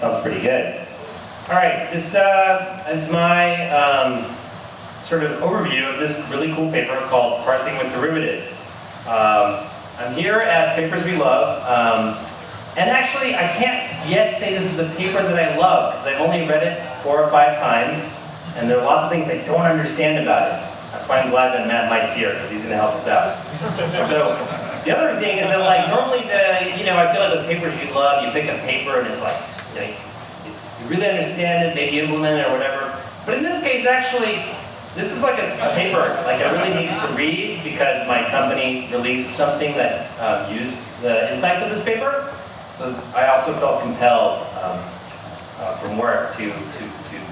Sounds pretty good. All right, this is my sort of overview of this really cool paper called Parsing with Derivatives. I'm here at PapersWeLove, and actually I can't yet say this is a paper that I love because I've only read it 4 or 5 times, and there are lots of things I don't understand about it. That's why I'm glad that Matt Might's here, because he's going to help us out. So the other thing is that, like, normally I feel like the papers you love, you pick a paper and it's like, you really understand it, maybe implement it or whatever. But in this case, actually, this is like a paper like I really needed to read because my company released something that used the insights of this paper. So I also felt compelled from work to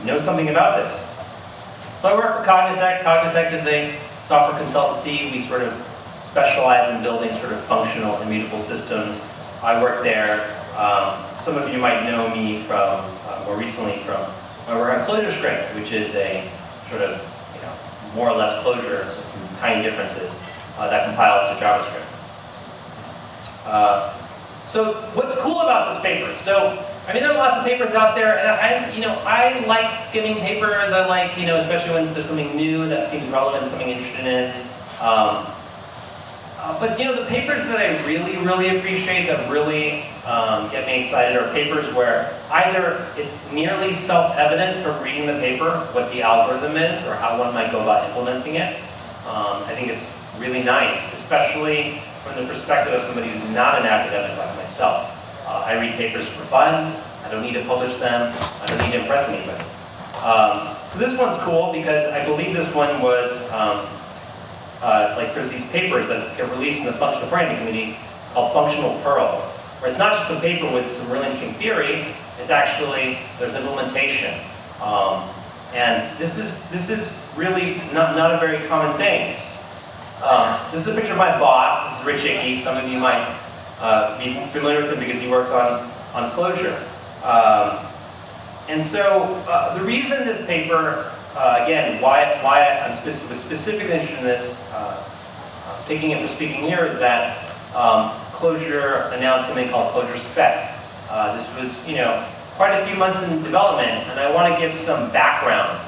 know something about this. So I work for Cognitect. Cognitect is a software consultancy. We sort of specialize in building sort of functional immutable systems. I work there. Some of you might know me from, more recently from my work on ClojureScript, which is a sort of, more or less Clojure with some tiny differences that compiles to JavaScript. So what's cool about this paper? So, I mean, there are lots of papers out there, and I like skimming papers. I like, especially when there's something new that seems relevant, something I'm interested in. But the papers that I really, really appreciate, that really get me excited, are papers where either it's nearly self-evident from reading the paper what the algorithm is or how one might go about implementing it. I think it's really nice, especially from the perspective of somebody who's not an academic like myself. I read papers for fun. I don't need to publish them. I don't need to impress anybody. So this one's cool because I believe this one was there's these papers that get released in the functional programming community called functional pearls, where it's not just a paper with some really interesting theory. It's actually there's implementation, and this is really not a very common thing. This is a picture of my boss. This is Rich Icky. Some of you might be familiar with him because he works on Clojure. And so the reason this paper, again, why I'm specifically interested in this, picking it for speaking here, is that Clojure announced something called clojure.spec. This was, quite a few months in development, and I want to give some background.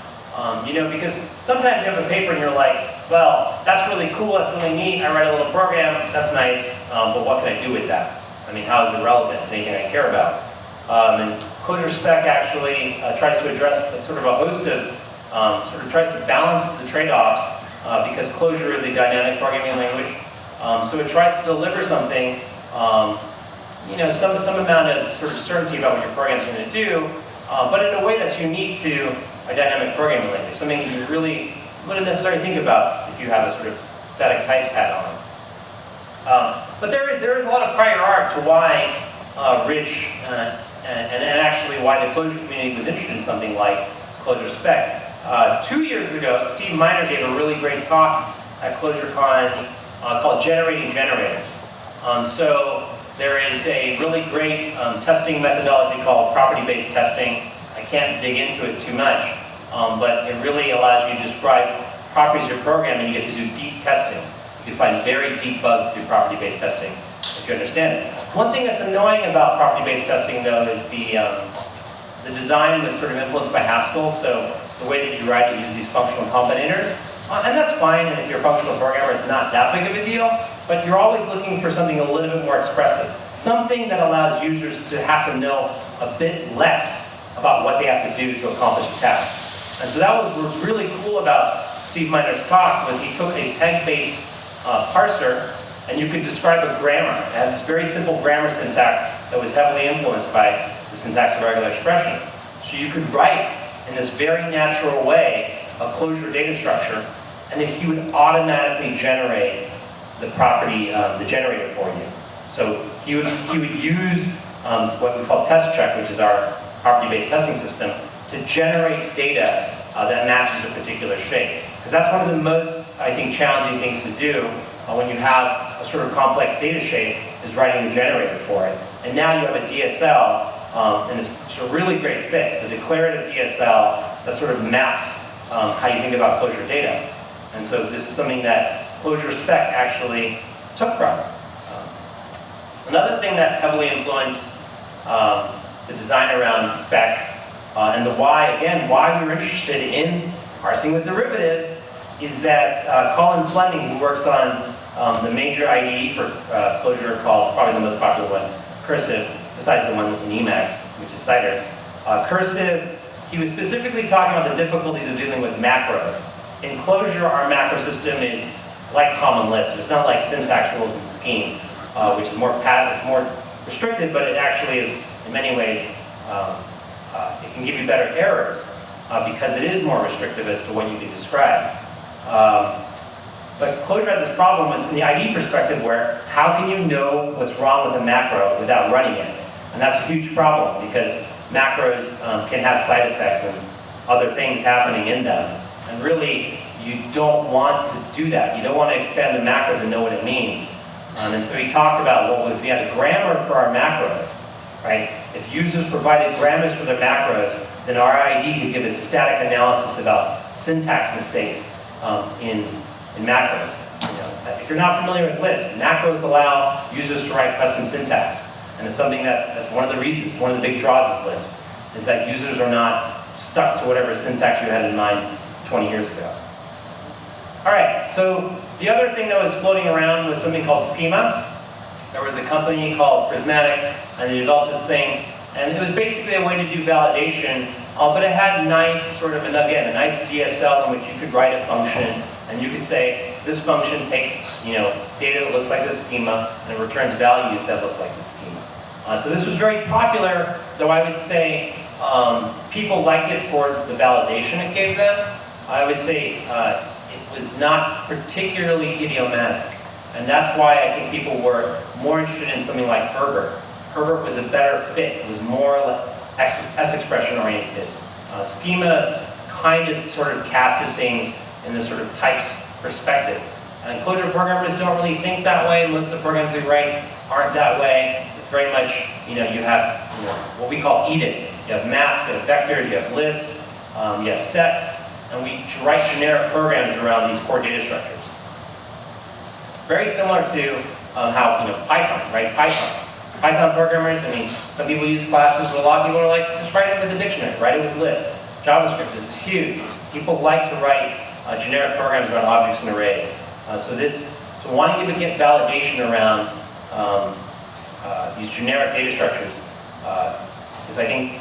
Because sometimes you have a paper and you're like, well, that's really cool, that's really neat, I write a little program, that's nice, but what can I do with that? I mean, how is it relevant to anything I care about? And clojure.spec actually tries to address sort of a host of, tries to balance the trade-offs because Clojure is a dynamic programming language. So it tries to deliver something, some amount of sort of certainty about what your program's going to do, but in a way that's unique to a dynamic programming language, something that you really wouldn't necessarily think about if you have a sort of static types hat on. But there is a lot of prior art to why Rich and actually why the Clojure community was interested in something like clojure.spec. 2 years ago, Steve Miner gave a really great talk at ClojureCon called Generating Generators. So there is a really great testing methodology called property-based testing. I can't dig into it too much, but it really allows you to describe properties of your program, and you get to do deep testing. You can find very deep bugs through property-based testing, if you understand it. One thing that's annoying about property-based testing, though, is the design was sort of influenced by Haskell, so the way that you write it uses these functional combinators. And that's fine, and if you're a functional programmer, it's not that big of a deal, but you're always looking for something a little bit more expressive. Something that allows users to have to know a bit less about what they have to do to accomplish a task. And so that was what was really cool about Steve Miner's talk, was he took a peg-based parser, and you could describe a grammar. It had this very simple grammar syntax that was heavily influenced by the syntax of regular expression. So you could write in this very natural way a Clojure data structure, and then he would automatically generate the property, the generator for you. So he would use what we call test check, which is our property-based testing system, to generate data that matches a particular shape. Because that's one of the most, I think, challenging things to do when you have a sort of complex data shape, is writing the generator for it. And now you have a DSL, and it's a really great fit. It's a declarative DSL that sort of maps how you think about Clojure data. And so this is something that clojure.spec actually took from. Another thing that heavily influenced the design around spec, and the why, again, why we were interested in parsing with derivatives is that Colin Fleming, who works on the major IDE for Clojure called, probably the most popular one, recursive, besides the one in Emacs, which is Cider. Recursive, he was specifically talking about the difficulties of dealing with macros. In Clojure, our macro system is like Common Lisp. It's not like syntax rules and scheme, which is more it's more restricted, but it actually is, in many ways, it can give you better errors because it is more restrictive as to what you can describe. But Clojure had this problem from the IDE perspective where how can you know what's wrong with a macro without running it? And that's a huge problem because macros can have side effects and other things happening in them. And really, you don't want to do that. You don't want to expand the macro to know what it means. And so he talked about, well, if we had a grammar for our macros, right? If users provided grammars for their macros, then our IDE could give a static analysis about syntax mistakes in macros. You know, if you're not familiar with Lisp, macros allow users to write custom syntax. And it's something that's one of the reasons, one of the big draws of Lisp, is that users are not stuck to whatever syntax you had in mind 20 years ago. All right, so the other thing that was floating around was something called Schema. There was a company called Prismatic, and they developed this thing, and it was basically a way to do validation, but it had nice sort of, again, a nice DSL in which you could write a function, and you could say, this function takes, data that looks like the schema, and it returns values that look like the schema. So this was very popular, though I would say people liked it for the validation it gave them. I would say it was not particularly idiomatic. And that's why I think people were more interested in something like Herbert. Herbert was a better fit. It was more S-expression oriented. Schema kind of sort of casted things in this sort of types perspective. And Clojure programmers don't really think that way. Most of the programs we write aren't that way. It's very much, you have what we call EDIT. You have maps, you have vectors, you have lists, you have sets, and we write generic programs around these core data structures. Very similar to how Python, right? Python programmers, some people use classes, but a lot of people are like, just write it with a dictionary, write it with lists. JavaScript, this is huge. People like to write generic programs around objects and arrays. So wanting to get validation around these generic data structures is, I think,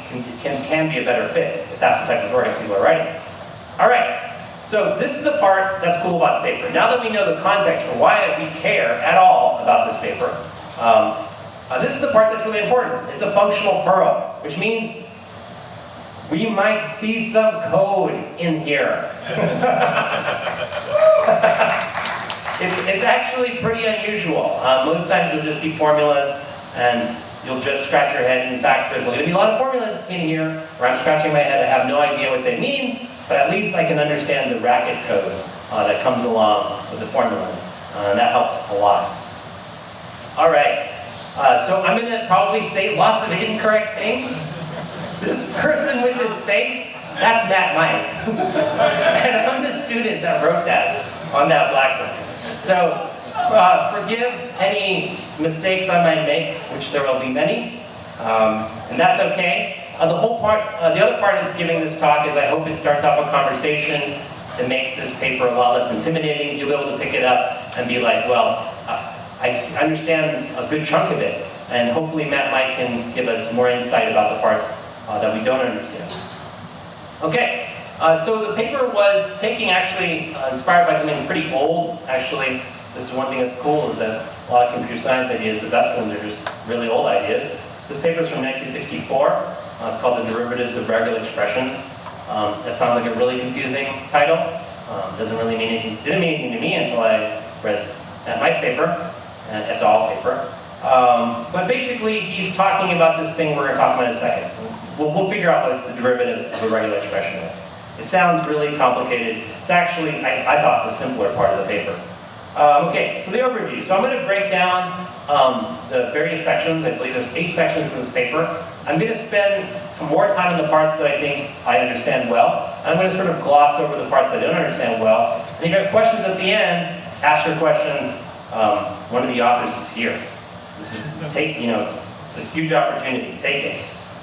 can be a better fit if that's the type of program people are writing. All right. So this is the part that's cool about the paper. Now that we know the context for why we care at all about this paper, this is the part that's really important. It's a functional Perl, which means we might see some code in here. It's actually pretty unusual. Most times you'll just see formulas and you'll just scratch your head. In fact, there's going to be a lot of formulas in here where I'm scratching my head. I have no idea what they mean. But at least I can understand the racket code that comes along with the formulas. That helps a lot. All right. So I'm going to probably say lots of incorrect things. This person with his face, that's Matt Mike. And I'm the student that wrote that on that blackboard. So forgive any mistakes I might make, which there will be many. And that's okay. The other part of giving this talk is I hope it starts off a conversation that makes this paper a lot less intimidating. You'll be able to pick it up and be like, well, I understand a good chunk of it. And hopefully Matt Mike can give us more insight about the parts that we don't understand. Okay, so the paper was actually inspired by something pretty old, actually. This is one thing that's cool, is that a lot of computer science ideas, the best ones are just really old ideas. This paper is from 1964. It's called The Derivatives of Regular Expressions. That sounds like a really confusing title. Didn't mean anything to me until I read Matt Mike's paper, et al. Paper. But basically, he's talking about this thing we're going to talk about in a second. We'll figure out what the derivative of a regular expression is. It sounds really complicated. It's actually, I thought, the simpler part of the paper. Okay, so the overview. So I'm going to break down the various sections. I believe there's 8 sections in this paper. I'm going to spend some more time in the parts that I think I understand well. I'm going to sort of gloss over the parts I don't understand well. And if you have questions at the end, ask your questions. One of the authors is here. This is, it's a huge opportunity. Take it.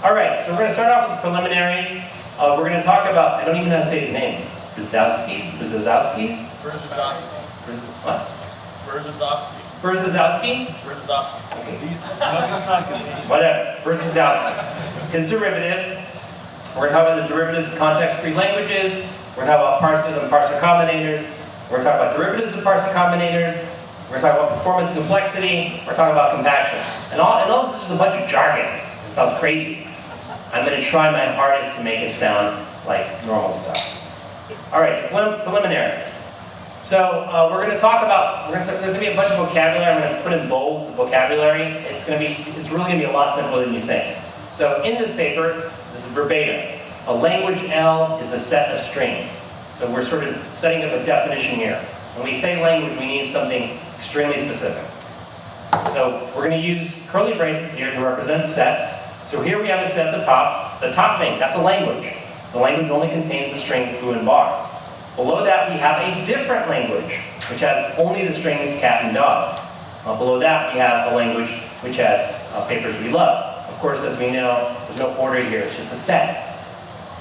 All right, so we're going to start off with preliminaries. We're going to talk about, I don't even know how to say his name. Brzozowski? Brzozowski. What? Brzozowski. Brzozowski? Brzozowski. Okay. Whatever. Brzozowski. His derivative. We're going to talk about the derivatives of context-free languages. We're going to talk about parsers and parser combinators. We're going to talk about derivatives of parser combinators. We're going to talk about performance and complexity. We're talking about compaction. And all this is just a bunch of jargon. It sounds crazy. I'm going to try my hardest to make it sound like normal stuff. All right, preliminaries. So we're going to talk about, there's going to be a bunch of vocabulary. I'm going to put in bold the vocabulary. It's really going to be a lot simpler than you think. So in this paper, this is verbatim. A language L is a set of strings. So we're sort of setting up a definition here. When we say language, we need something extremely specific. So we're going to use curly braces here to represent sets. So here we have a set at the top. The top thing, that's a language. The language only contains the string foo and bar. Below that, we have a different language, which has only the strings cat and dog. Below that, we have a language which has PapersWeLove. Of course, as we know, there's no order here. It's just a set.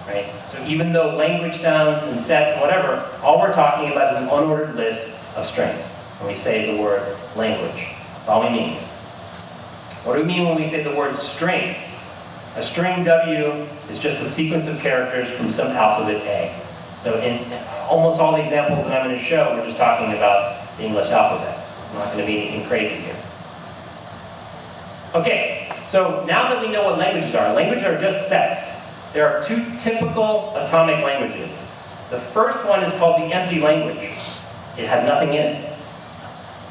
Right? So even though language sounds and sets and whatever, all we're talking about is an unordered list of strings when we say the word language. That's all we mean. What do we mean when we say the word string? A string W is just a sequence of characters from some alphabet A. So in almost all the examples that I'm going to show, we're just talking about the English alphabet. I'm not going to be anything crazy here. Okay, so now that we know what languages are just sets. There are two typical atomic languages. The first one is called the empty language. It has nothing in it.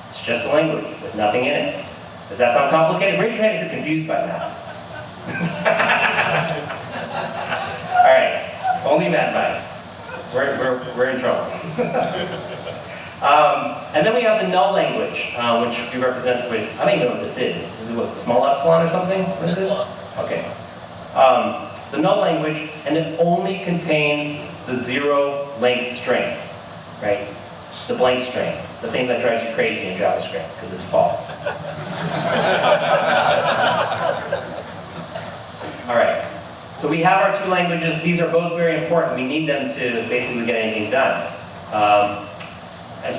It's just a language with nothing in it. Does that sound complicated? Raise your hand if you're confused by that. All right, only Matt Vice. We're in trouble. And then we have the null language, which we represent with, I don't even know what this is. Is it what, small epsilon or something? What is it? Okay. The null language, and it only contains the zero length string, right? The blank string, the thing that drives you crazy in JavaScript because it's false. All right, so we have our two languages. These are both very important. We need them to basically get anything done. And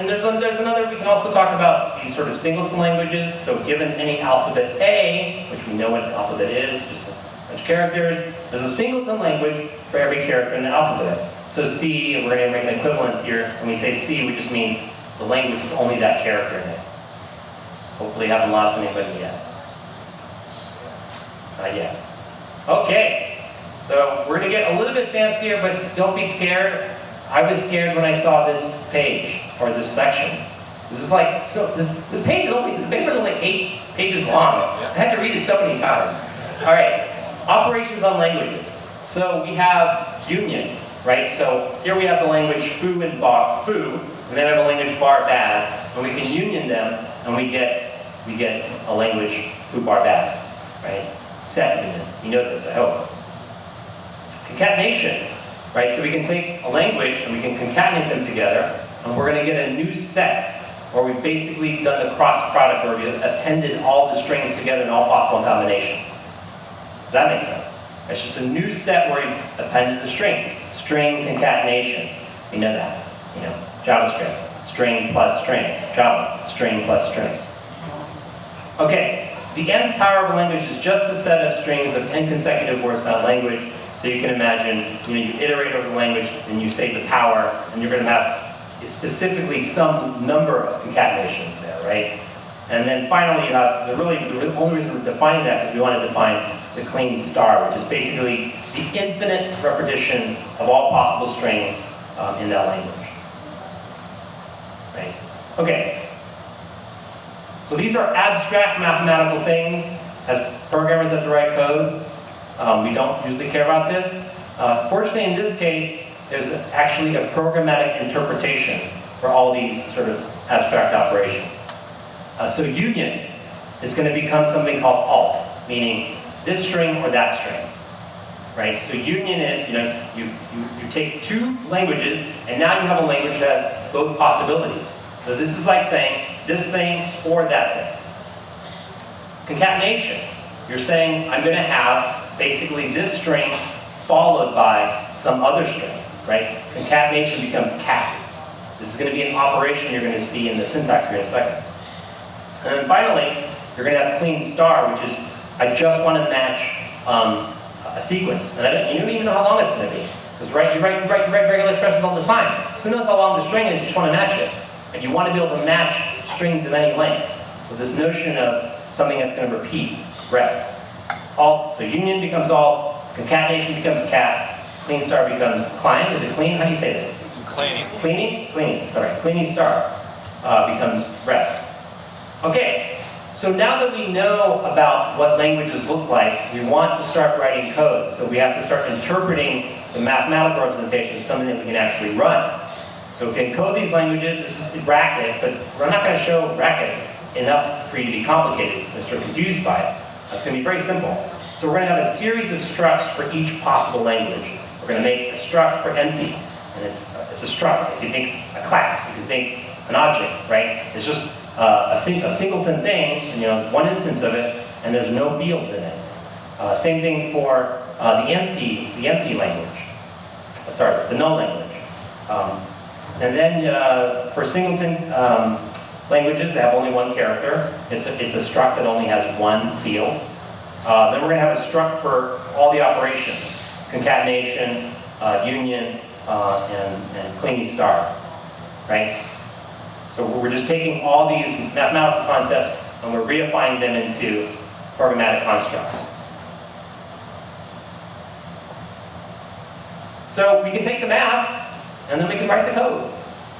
there's another, we can also talk about these sort of singleton languages. So given any alphabet A, which we know what alphabet is, just a bunch of characters, there's a singleton language for every character in the alphabet. So C, we're going to make an equivalence here. When we say C, we just mean the language with only that character in it. Hopefully I haven't lost anybody yet. Not yet. Okay, so we're going to get a little bit fancier, but don't be scared. I was scared when I saw this page, or this section. This is like, this paper is only 8 pages long. I had to read it so many times. All right, operations on languages. So we have union, right? So here we have the language foo and bar, foo, and then we have a language bar baz, and we can union them, and we get a language foo bar baz, right? Set union. You know this, I hope. Concatenation, right? So we can take a language and we can concatenate them together, and we're going to get a new set, where we've basically done the cross product, where we've appended all the strings together in all possible combinations. Does that make sense? It's just a new set where we've appended the strings. String concatenation. We know that. You know, JavaScript. String plus string. Java. String plus strings. Okay. The nth power of a language is just the set of strings of n consecutive words in that language. So you can imagine, you iterate over the language, and you say the power, and you're going to have specifically some number of concatenations there, right? And then finally, you have the only reason we're defining that is we want to define the clean star, which is basically the infinite repetition of all possible strings in that language. Right? Okay. So these are abstract mathematical things. As programmers that write code, we don't usually care about this. Fortunately, in this case, there's actually a programmatic interpretation for all these sort of abstract operations. So union is going to become something called alt, meaning this string or that string, right? So union is, you take two languages, and now you have a language that has both possibilities. So this is like saying this thing or that thing. Concatenation, you're saying I'm going to have basically this string followed by some other string, right? Concatenation becomes cat. This is going to be an operation you're going to see in the syntax here in a second. And then finally, you're going to have clean star, which is, I just want to match a sequence. And you don't even know how long it's going to be. Because you write regular expressions all the time. Who knows how long the string is, you just want to match it. And you want to be able to match strings of any length. So this notion of something that's going to repeat, rep. So union becomes all, concatenation becomes cat, clean star becomes clean. Is it clean? How do you say this? Cleaning. Cleaning, sorry. Cleaning star becomes rep. Okay, so now that we know about what languages look like, we want to start writing code. So we have to start interpreting the mathematical representation, something that we can actually run. So if we encode these languages, this is racket, but we're not going to show racket enough for you to be complicated and sort of confused by it. That's going to be very simple. So we're going to have a series of structs for each possible language. We're going to make a struct for empty, and it's a struct. You can think a class, you can think an object, right? It's just a singleton thing, and, one instance of it, and there's no fields in it. Same thing for the empty language. The null language. And then for singleton languages that have only one character, it's a struct that only has one field. Then we're going to have a struct for all the operations: concatenation, union, and cleaning star, right? So we're just taking all these mathematical concepts and we're reifying them into programmatic constructs. So we can take the math and then we can write the code.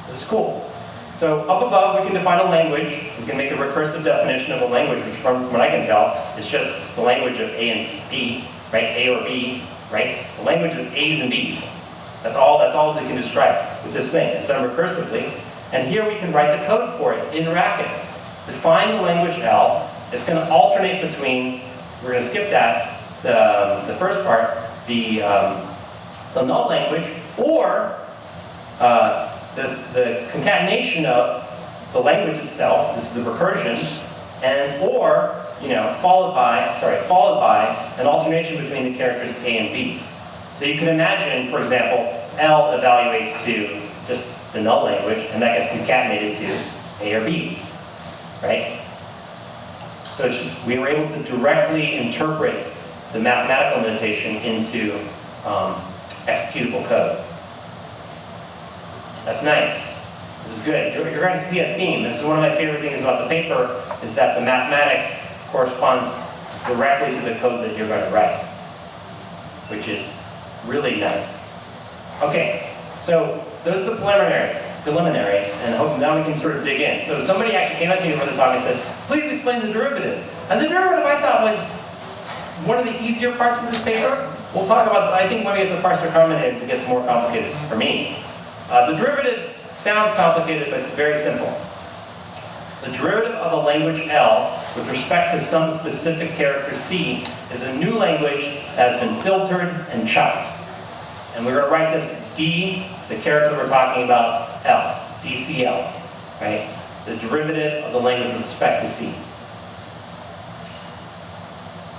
This is cool. So up above, we can define a language. We can make a recursive definition of a language, which from what I can tell, is just the language of A and B, right? A or B, right? The language of A's and B's. That's all they can describe with this thing. It's done recursively. And here we can write the code for it in racket. Define the language L. It's going to alternate between, we're going to skip that, the first part, the null language, or the concatenation of the language itself, this is the recursion, or followed by an alternation between the characters A and B. So you can imagine, for example, L evaluates to just the null language, and that gets concatenated to A or B, right? So it's just, we were able to directly interpret the mathematical notation into executable code. That's nice. This is good. You're going to see a theme. This is one of my favorite things about the paper, is that the mathematics corresponds directly to the code that you're going to write, which is really nice. Okay, so those are the preliminaries, and now we can sort of dig in. So somebody actually came up to me before the talk and said, please explain the derivative. And the derivative I thought was one of the easier parts of this paper. We'll talk about, I think when we get to parser combinators, it gets more complicated for me. The derivative sounds complicated, but it's very simple. The derivative of a language L with respect to some specific character C is a new language that has been filtered and chopped. And we're going to write this D, the character we're talking about, L, DCL, right? The derivative of the language with respect to C.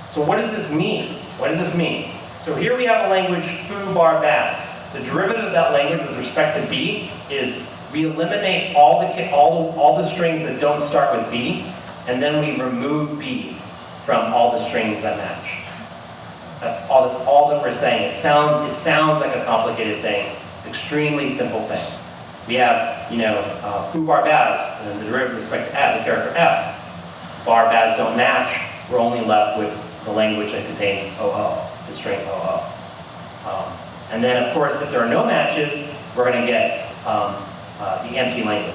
So what does this mean? What does this mean? So here we have a language foo bar baz. The derivative of that language with respect to B is we eliminate all the strings that don't start with B, and then we remove B from all the strings that match. That's all that we're saying. It sounds like a complicated thing. It's an extremely simple thing. We have, foo bar baz, and the derivative with respect to F, the character F. Bar baz don't match. We're only left with the language that contains OO, the string OO. And then, of course, if there are no matches, we're going to get the empty language.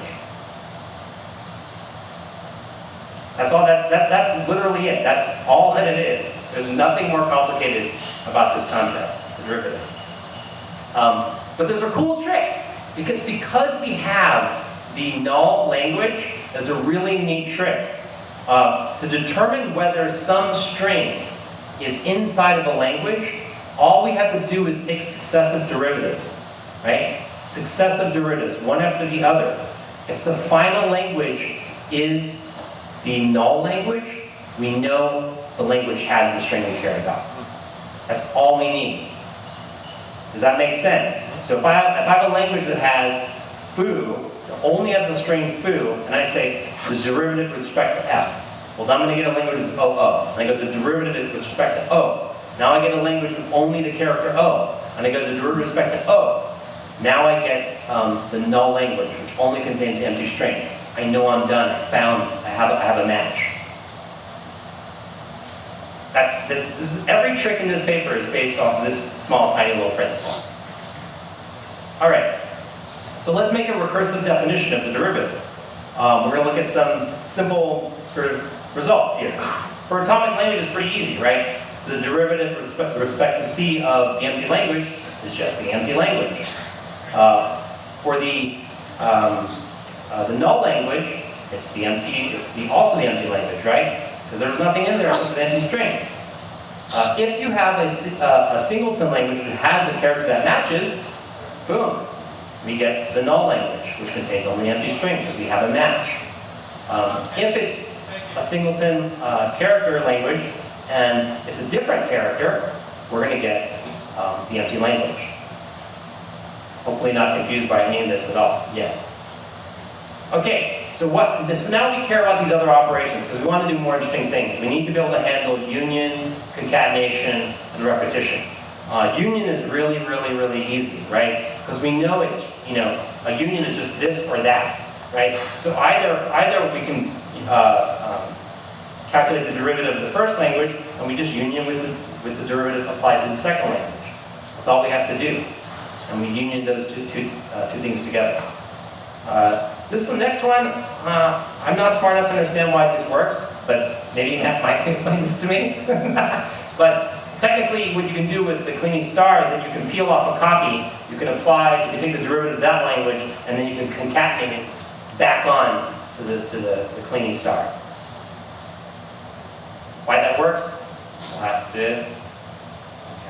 That's all. That's literally it. That's all that it is. There's nothing more complicated about this concept, the derivative. But there's a cool trick, because we have the null language, there's a really neat trick. To determine whether some string is inside of a language, all we have to do is take successive derivatives, right? Successive derivatives, one after the other. If the final language is the null language, we know the language had the string we care about. That's all we need. Does that make sense? So if I have a language that has foo, only has the string foo, and I say the derivative with respect to f, well, then I'm going to get a language with OO. And I go the derivative with respect to O. Now I get a language with only the character O. And I go the derivative with respect to O. Now I get the null language, which only contains the empty string. I know I'm done. I have a match. Every trick in this paper is based off this small, tiny little principle. All right. So let's make a recursive definition of the derivative. We're going to look at some simple sort of results here. For atomic language, it's pretty easy, right? The derivative with respect to C of the empty language is just the empty language. For the null language, it's also the empty language, right? Because there's nothing in there except an empty string. If you have a singleton language that has the character that matches, boom, we get the null language, which contains only empty strings, so we have a match. If it's a singleton character language, and it's a different character, we're going to get the empty language. Hopefully not confused by any of this at all yet. Okay, so now we care about these other operations because we want to do more interesting things. We need to be able to handle union, concatenation, and repetition. Union is really, really, really easy, right? Because we know it's, a union is just this or that, right? So either we can calculate the derivative of the first language, and we just union with the derivative applied to the second language. That's all we have to do. And we union those two things together. This next one, I'm not smart enough to understand why this works, but maybe Matt might explain this to me. But technically, what you can do with the cleaning star is that you can peel off a copy, you can take the derivative of that language, and then you can concatenate it back on to the cleaning star. Why that works, we'll have to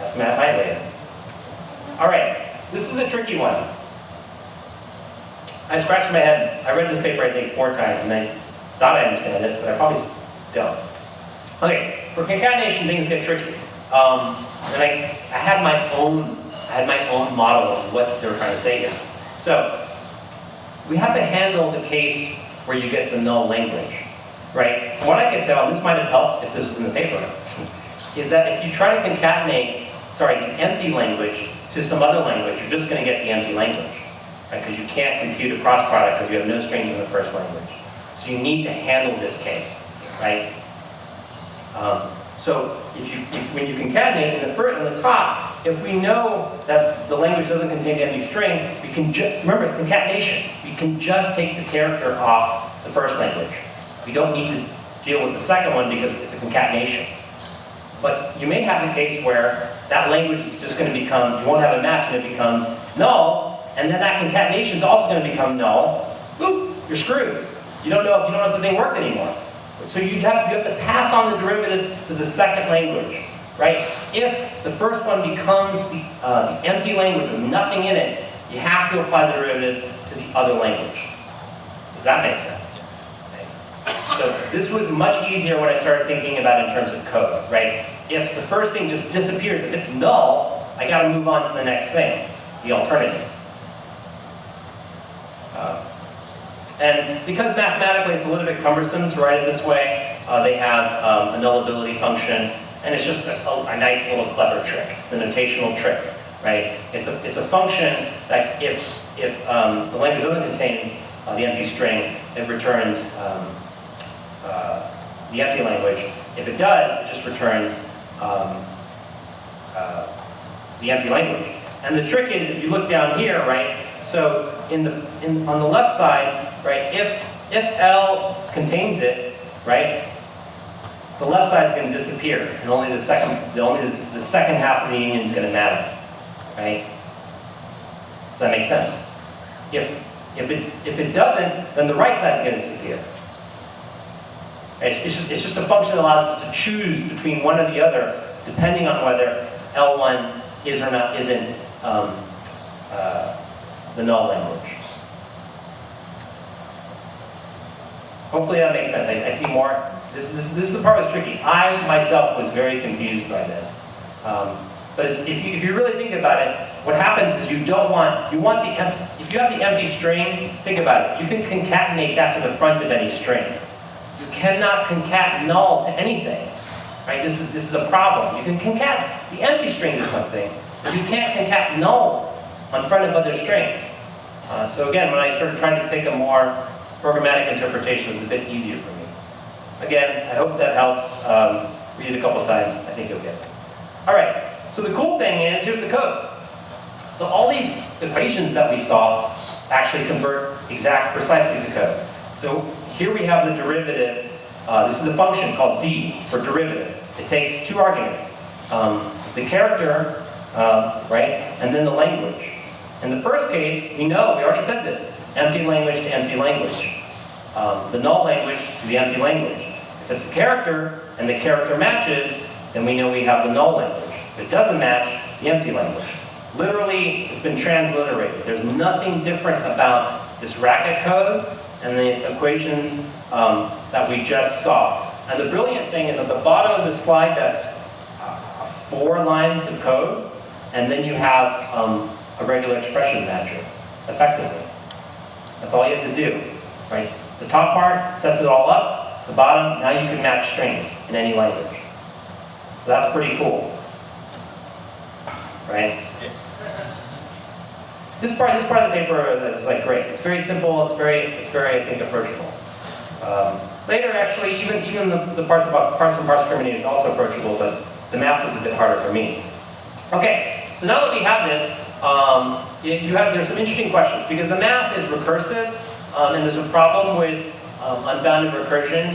ask Matt Knight later. All right, this is a tricky one. I scratched my head. I read this paper, I think, 4 times, and I thought I understand it, but I probably don't. Okay, for concatenation, things get tricky. And I had my own model of what they were trying to say here. So we have to handle the case where you get the null language, right? From what I can tell, and this might have helped if this was in the paper, is that if you try to concatenate, the empty language to some other language, you're just going to get the empty language, right? Because you can't compute a cross product because you have no strings in the first language. So you need to handle this case, right? So when you concatenate in the top, if we know that the language doesn't contain the empty string, we can remember it's concatenation. We can just take the character off the first language. We don't need to deal with the second one because it's a concatenation. But you may have the case where that language is just going to become, you won't have a match and it becomes null, and then that concatenation is also going to become null. Oop, you're screwed. You don't know if the thing worked anymore. So you have to pass on the derivative to the second language, right? If the first one becomes the empty language with nothing in it, you have to apply the derivative to the other language. Does that make sense? Okay. So this was much easier when I started thinking about in terms of code, right? If the first thing just disappears, if it's null, I got to move on to the next thing, the alternative. And because mathematically it's a little bit cumbersome to write it this way, they have a nullability function, and it's just a nice little clever trick. It's a notational trick, right? It's a function that if the language doesn't contain the empty string, it returns the empty language. If it does, it just returns the empty language. And the trick is, if you look down here, right? So on the left side, right? If L contains it, right? The left side is going to disappear, and only the second half of the union is going to matter, right? Does that make sense? If it doesn't, then the right side is going to disappear. Right? It's just a function that allows us to choose between one or the other, depending on whether L1 is or not isn't the null language. Hopefully that makes sense. I see more. This is the part that's tricky. I myself was very confused by this. But if you really think about it, what happens is if you have the empty string, think about it, you can concatenate that to the front of any string. You cannot concat null to anything, right? This is a problem. You can concat the empty string to something, but you can't concat null on front of other strings. So again, when I started trying to pick a more programmatic interpretation, it was a bit easier for me. Again, I hope that helps. Read it a couple of times, I think you'll get it. All right, so the cool thing is, here's the code. So all these equations that we saw actually convert precisely to code. So here we have the derivative. This is a function called d for derivative. It takes two arguments, the character, right, and then the language. In the first case, we already said this, empty language to empty language. The null language to the empty language. If it's a character and the character matches, then we know we have the null language. If it doesn't match, the empty language. Literally, it's been transliterated. There's nothing different about this racket code and the equations that we just saw. And the brilliant thing is at the bottom of the slide, that's 4 lines of code, and then you have a regular expression matcher, effectively. That's all you have to do, right? The top part sets it all up. The bottom, now you can match strings in any language. So that's pretty cool, right? This part of the paper is like great. It's very simple. It's very I think approachable. Later, actually, even the parts about parse and parse discriminator is also approachable, but the math is a bit harder for me. Okay, so now that we have this, there's some interesting questions because the math is recursive, and there's a problem with unbounded recursion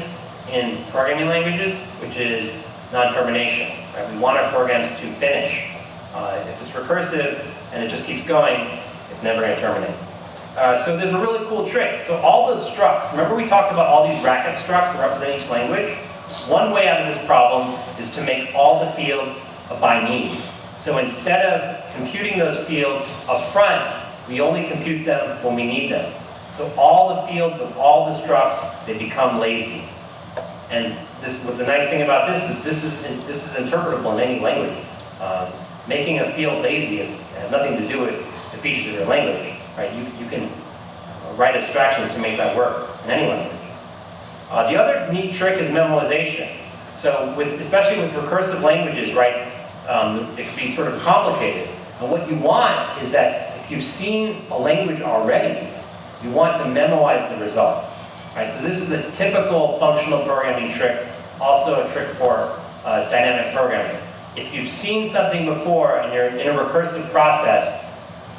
in programming languages, which is non-termination. Right? We want our programs to finish. If it's recursive and it just keeps going, it's never going to terminate. So there's a really cool trick. So all those structs, remember we talked about all these bracket structs that represent each language? One way out of this problem is to make all the fields a by need. So instead of computing those fields up front, we only compute them when we need them. So all the fields of all the structs, they become lazy. And the nice thing about this is this is interpretable in any language. Making a field lazy has nothing to do with the features of your language, right? You can write abstractions to make that work in any language. The other neat trick is memoization. So especially with recursive languages, right, it can be sort of complicated. And what you want is that if you've seen a language already, you want to memoize the result. Right? So this is a typical functional programming trick, also a trick for dynamic programming. If you've seen something before and you're in a recursive process,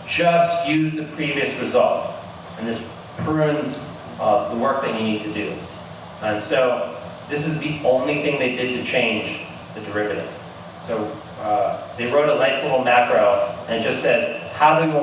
just use the previous result. And this prunes the work that you need to do. And so this is the only thing they did to change the derivative. So they wrote a nice little macro, and it just says, how do we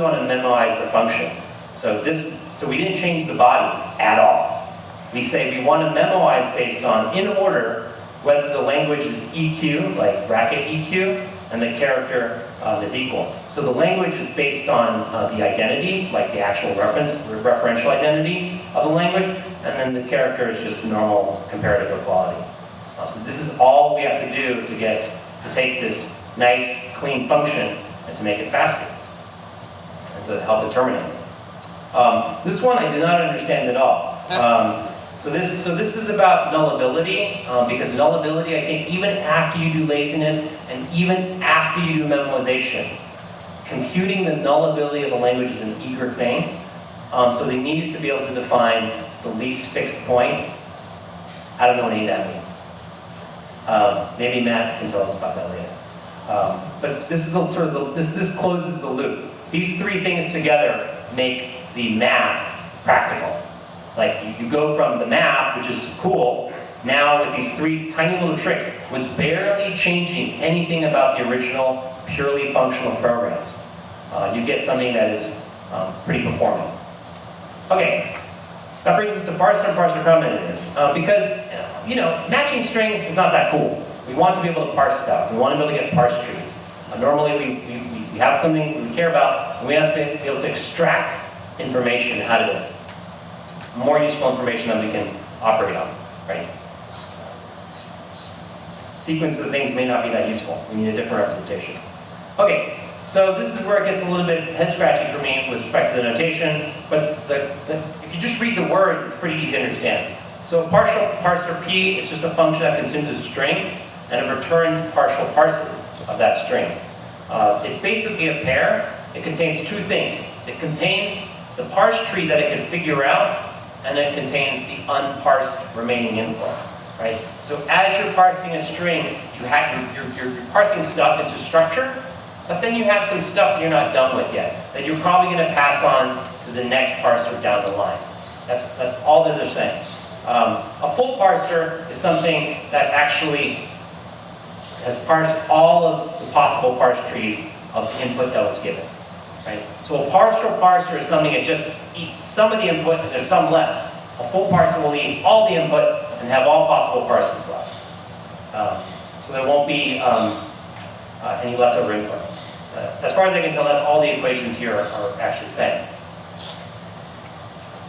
want to memorize the function? So we didn't change the body at all. We say we want to memorize based on, in order, whether the language is EQ, like bracket EQ, and the character is equal. So the language is based on the identity, like the actual referential identity of the language, and then the character is just normal comparative equality. So this is all we have to do to take this nice, clean function and to make it faster, and to help it terminate. This one I do not understand at all. So this is about nullability, because nullability, I think, even after you do laziness and even after you do memoization, computing the nullability of a language is an eager thing. So they needed to be able to define the least fixed point. I don't know what any of that means. Maybe Matt can tell us about that later. But this is this closes the loop. These three things together make the math practical. Like you go from the math, which is cool, now with these three tiny little tricks, with barely changing anything about the original purely functional programs. You get something that is pretty performant. Okay, that brings us to parser and parser combinators. Because, matching strings is not that cool. We want to be able to parse stuff. We want to be able to get parse trees. Normally we have something we care about, and we have to be able to extract information out of it. More useful information that we can operate on, right? sequence of things may not be that useful. We need a different representation. Okay, so this is where it gets a little bit head-scratchy for me with respect to the notation, but if you just read the words, it's pretty easy to understand. So a partial parser P is just a function that consumes a string, and it returns partial parses of that string. It's basically a pair. It contains two things. It contains the parse tree that it can figure out, and it contains the unparsed remaining input. Right? So as you're parsing a string, you're parsing stuff into structure, but then you have some stuff you're not done with yet that you're probably going to pass on to the next parser down the line. That's all that they're saying. A full parser is something that actually has parsed all of the possible parse trees of the input that was given. Right? So a partial parser is something that just eats some of the input and there's some left. A full parser will eat all the input and have all possible parses left. So there won't be any leftover input. As far as I can tell, that's all the equations here are actually saying.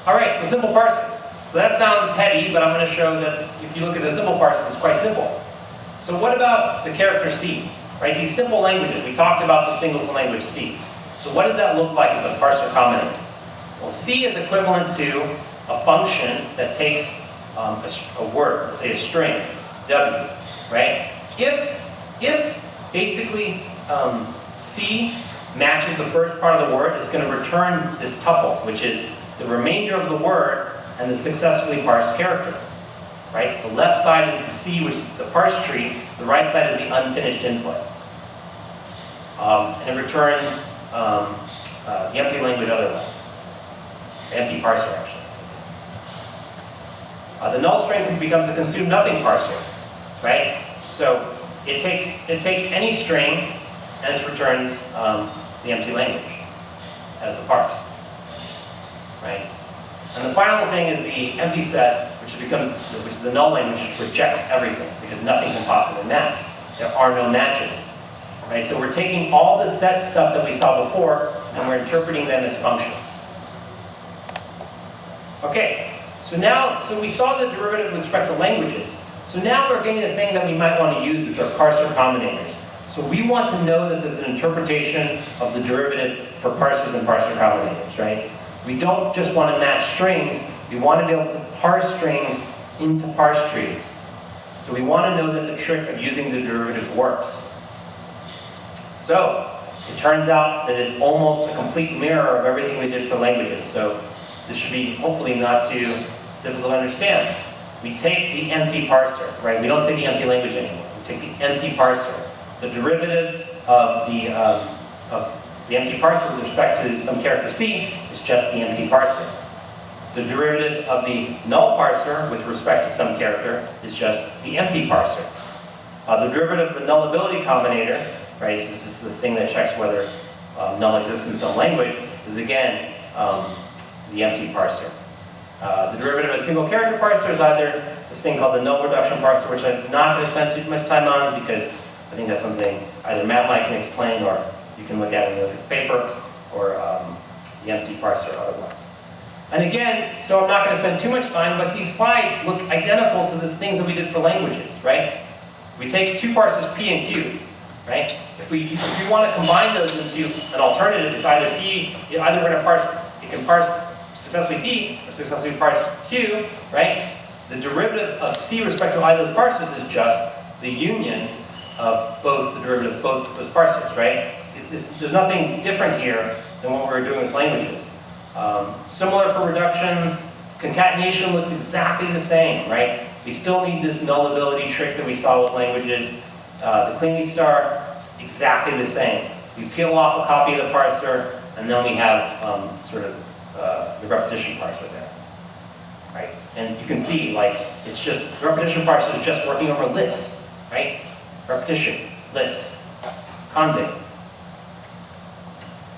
All right, so simple parsing. So that sounds heady, but I'm going to show that if you look at the simple parsing, it's quite simple. So what about the character C? Right, these simple languages, we talked about the singleton language C. So what does that look like as a parser combinator? Well, C is equivalent to a function that takes a word, let's say a string, W, right? If basically C matches the first part of the word, it's going to return this tuple, which is the remainder of the word and the successfully parsed character, right? The left side is the C, which is the parse tree. The right side is the unfinished input. And it returns the empty language otherwise. The empty parser, actually. The null string becomes the consume nothing parser, right? So it takes any string and it returns the empty language as the parse, right? And the final thing is the empty set, which is the null language, which rejects everything because nothing can possibly match. There are no matches, right? So we're taking all the set stuff that we saw before and we're interpreting them as functions. Okay. So we saw the derivative with respect to languages. So now we're getting the thing that we might want to use, which are parser combinators. So we want to know that there's an interpretation of the derivative for parsers and parser combinators, right? We don't just want to match strings, we want to be able to parse strings into parse trees. So we want to know that the trick of using the derivative works. So it turns out that it's almost a complete mirror of everything we did for languages. So this should be hopefully not too difficult to understand. We take the empty parser, right? We don't say the empty language anymore. We take the empty parser. The derivative of the empty parser with respect to some character C is just the empty parser. The derivative of the null parser with respect to some character is just the empty parser. The derivative of the nullability combinator, right? This is this thing that checks whether null exists in some language, is again the empty parser. The derivative of a single character parser is either this thing called the null reduction parser, which I'm not going to spend too much time on because I think that's something either Matt Mike can explain or you can look at when you look at the paper, or the empty parser otherwise. And again, so I'm not going to spend too much time, but these slides look identical to the things that we did for languages, right? We take two parsers P and Q, right? If we want to combine those into an alternative, it's either P, either we're going to parse, it can parse successfully P or successfully parse Q, right? The derivative of C with respect to either of those parsers is just the union of both the derivative of both those parsers, right? There's nothing different here than what we were doing with languages. Similar for reductions, concatenation looks exactly the same, right? We still need this nullability trick that we saw with languages. The cleaning star is exactly the same. We peel off a copy of the parser, and then we have the repetition parser there, right? And you can see, like, it's just, the repetition parser is just working over lists, right? Repetition, lists, consing.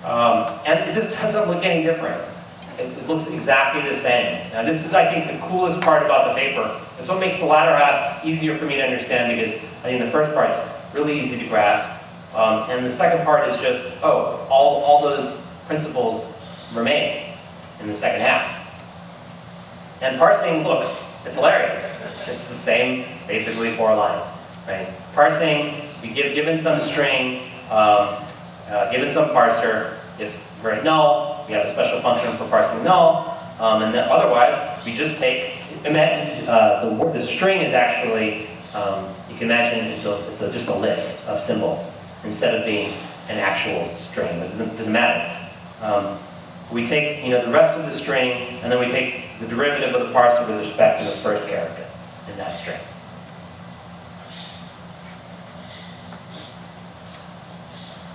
And this doesn't look any different. It looks exactly the same. Now this is, I think, the coolest part about the paper. It's what makes the latter half easier for me to understand because I think the first part's really easy to grasp. And the second part is just, all those principles remain in the second half. And parsing looks, it's hilarious. It's the same, basically, 4 lines, right? parsing, we given some string, given some parser. If we're at null, we have a special function for parsing null, and then otherwise, we just take, the string is actually, you can imagine it's just a list of symbols instead of being an actual string. It doesn't matter. We take the rest of the string, and then we take the derivative of the parser with respect to the first character in that string.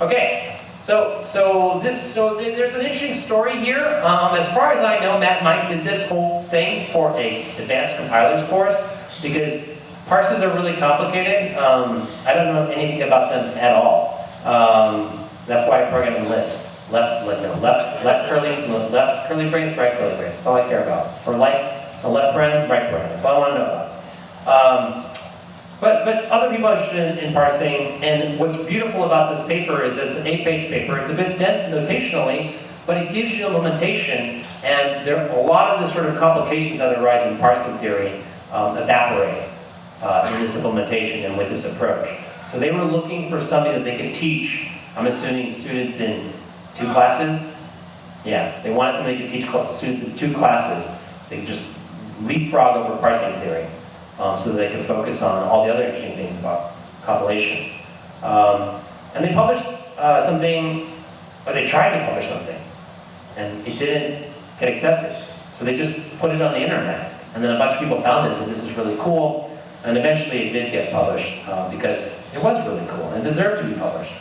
Okay, so there's an interesting story here. As far as I know, Matt Mike did this whole thing for a advanced compilers course because parsers are really complicated. I don't know anything about them at all. That's why I programmed Lisp. Left curly brace, right curly brace. That's all I care about. Or left paren, right paren. That's all I want to know about. But other people are interested in parsing, and what's beautiful about this paper is that it's an 8-page paper. It's a bit dense notationally, but it gives you implementation, and there are a lot of the sort of complications that arise in parsing theory evaporate in this implementation and with this approach. So they were looking for something that they could teach. I'm assuming students in 2 classes. Yeah, they wanted something they could teach students in 2 classes. So they could just leapfrog over parsing theory. So that they could focus on all the other interesting things about compilation. And they published something, or they tried to publish something, and it didn't get accepted. So they just put it on the internet, and then a bunch of people found it and said, this is really cool, and eventually it did get published because it was really cool and it deserved to be published.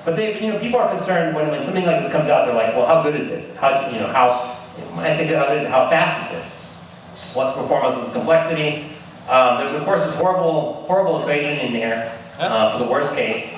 But people are concerned when something like this comes out, they're like, well, how good is it? When I say good, how good is it? How fast is it? What's the performance? What's the complexity? There's of course this horrible equation in there for the worst case.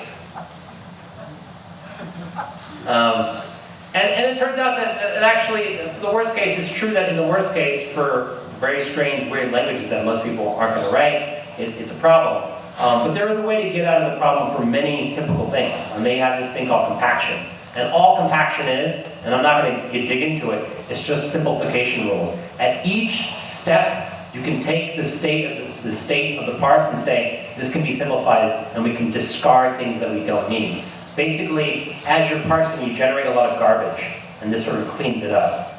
And it turns out that actually the worst case is true that in the worst case for very strange, weird languages that most people aren't going to write, it's a problem. But there is a way to get out of the problem for many typical things. And they have this thing called compaction. And all compaction is, and I'm not going to dig into it, it's just simplification rules. At each step, you can take the state of the parse and say, this can be simplified, and we can discard things that we don't need. Basically, as you're parsing, you generate a lot of garbage, and this sort of cleans it up.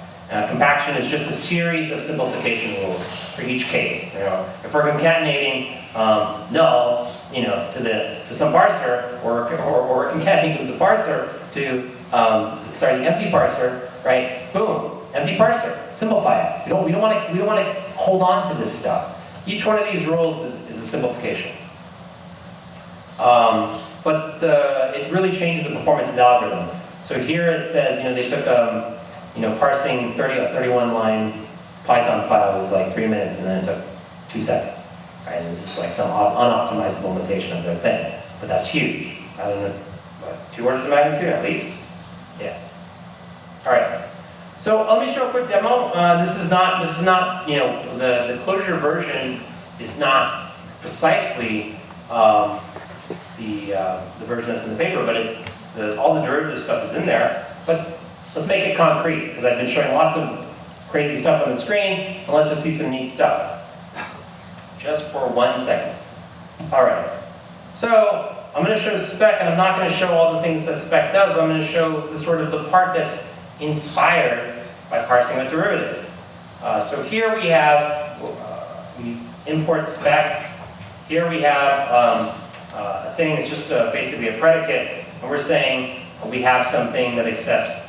Compaction is just a series of simplification rules for each case. If we're concatenating null, to some parser, or concatenating with the parser to, the empty parser, right? Boom, empty parser. Simplify it. We don't want to hold on to this stuff. Each one of these rules is a simplification. But it really changed the performance of the algorithm. So here it says, they took parsing 31 line Python file was like 3 minutes, and then it took 2 seconds. Right? And this is like some unoptimized implementation of their thing. But that's huge. I don't know, what, 2 orders of magnitude at least? Yeah. All right. So let me show a quick demo. This is not the clojure version is not precisely the version that's in the paper, but all the derivative stuff is in there. But let's make it concrete, because I've been showing lots of crazy stuff on the screen, and let's just see some neat stuff. Just for 1 second. All right. So I'm going to show spec, and I'm not going to show all the things that spec does, but I'm going to show the part that's inspired by parsing with derivatives. So here we have, we import spec. Here we have a thing that's just basically a predicate, and we're saying we have something that accepts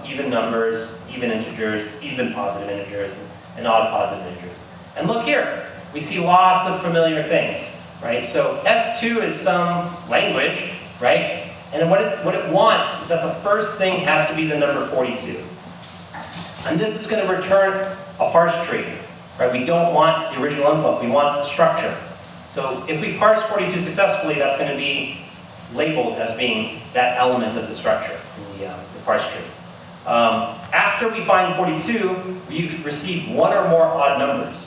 even numbers, even integers, even positive integers, and odd positive integers. And look here, we see lots of familiar things, right? So S2 is some language, right? And what it wants is that the first thing has to be the number 42. And this is going to return a parse tree, right? We don't want the original input, we want structure. So if we parse 42 successfully, that's going to be labeled as being that element of the structure in the parse tree. After we find 42, we receive 1 or more odd numbers.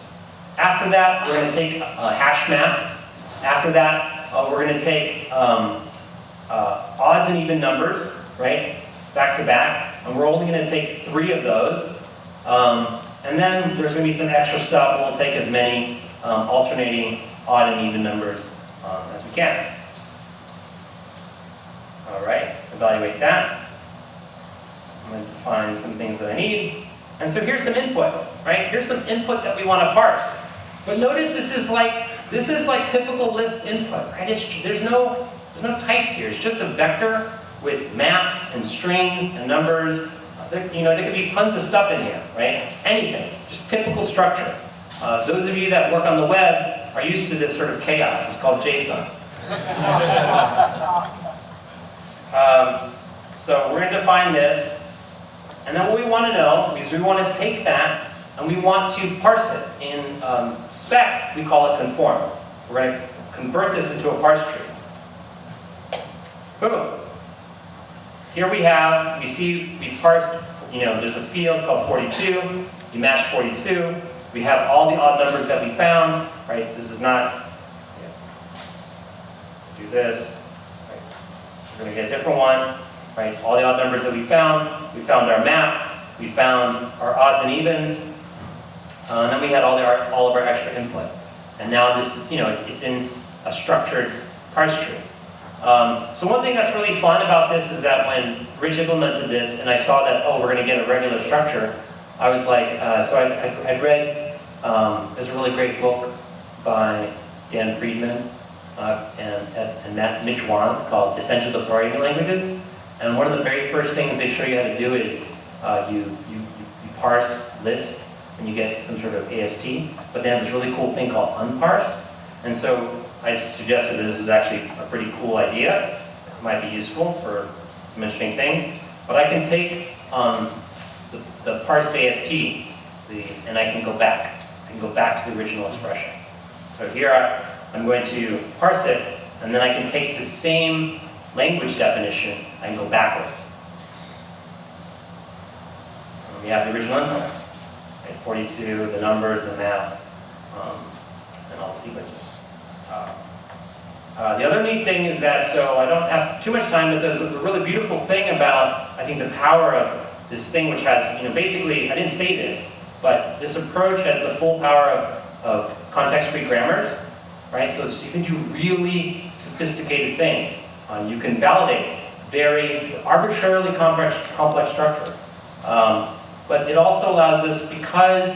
After that, we're going to take hash math. After that, we're going to take odds and even numbers, right, back to back, and we're only going to take 3 of those. And then there's going to be some extra stuff, and we'll take as many alternating odd and even numbers as we can. All right, evaluate that. I'm going to define some things that I need. And so here's some input, right? Here's some input that we want to parse. But notice this is like typical Lisp input, right? There's no types here. It's just a vector with maps and strings and numbers. There could be tons of stuff in here, right? Anything, just typical structure. Those of you that work on the web are used to this sort of chaos. It's called JSON. So we're going to define this. And then what we want to know is we want to take that and we want to parse it. In spec, we call it conform. We're going to convert this into a parse tree. Boom. Here we parsed, there's a field called 42. You match 42. We have all the odd numbers that we found, right? This is not, do this. Right? We're going to get a different one, right? All the odd numbers that we found our map, we found our odds and evens, and then we had all of our extra input. And now this is, it's in a structured parse tree. So one thing that's really fun about this is that when Rich implemented this and I saw that, we're going to get a regular structure, I was like, so I'd read, there's a really great book by Dan Friedman and Matt Mitch Warren called Essentials of Programming Languages. And one of the very first things they show you how to do is you parse Lisp and you get some sort of AST, but they have this really cool thing called unparse. And so I suggested that this was actually a pretty cool idea. It might be useful for some interesting things. But I can take the parsed AST and I can go back. I can go back to the original expression. So here I'm going to parse it, and then I can take the same language definition and go backwards. We have the original input, right? 42, the numbers, the map, and all the sequences. The other neat thing is that, so I don't have too much time, but there's a really beautiful thing about, I think, the power of this thing, which has, basically, I didn't say this, but this approach has the full power of context-free grammars, right? So you can do really sophisticated things. You can validate very arbitrarily complex structure. But it also allows us, because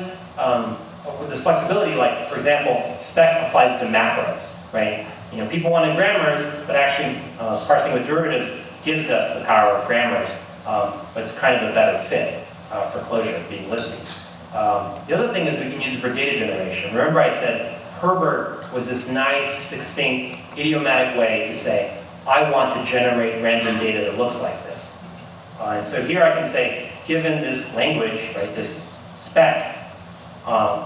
with this flexibility, like, for example, spec applies to macros, right? People wanted grammars, but actually parsing with derivatives gives us the power of grammars, but it's kind of a better fit for Clojure, being Lispy. The other thing is we can use it for data generation. Remember I said Herbert was this nice, succinct, idiomatic way to say, I want to generate random data that looks like this. And so here I can say, given this language, right, this spec,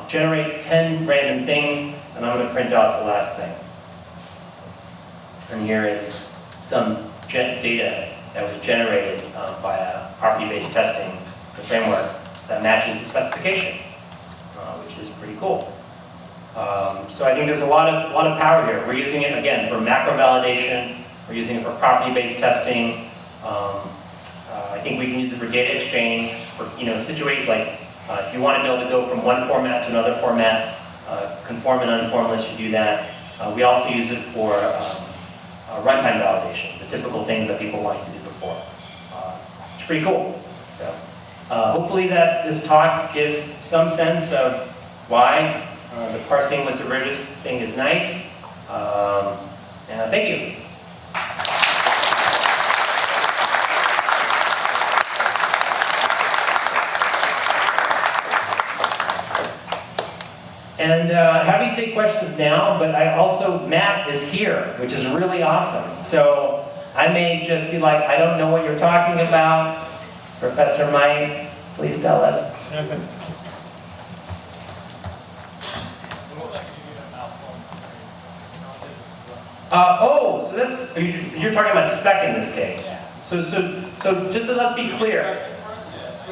generate 10 random things, and I'm going to print out the last thing. And here is some data that was generated via property-based testing, the framework that matches the specification, which is pretty cool. So I think there's a lot of power here. We're using it, again, for macro validation. We're using it for property-based testing. I think we can use it for data exchange, for situate, like, if you want to be able to go from one format to another format, conform and unform lets you do that. We also use it for runtime validation, the typical things that people want to do before. It's pretty cool. So, hopefully that this talk gives some sense of why the parsing with derivatives thing is nice. And thank you. And happy to take questions now, but Matt is here, which is really awesome. So I may just be like, I don't know what you're talking about. Professor Mike, please tell us. So that's, you're talking about spec in this case. So just so let's be clear.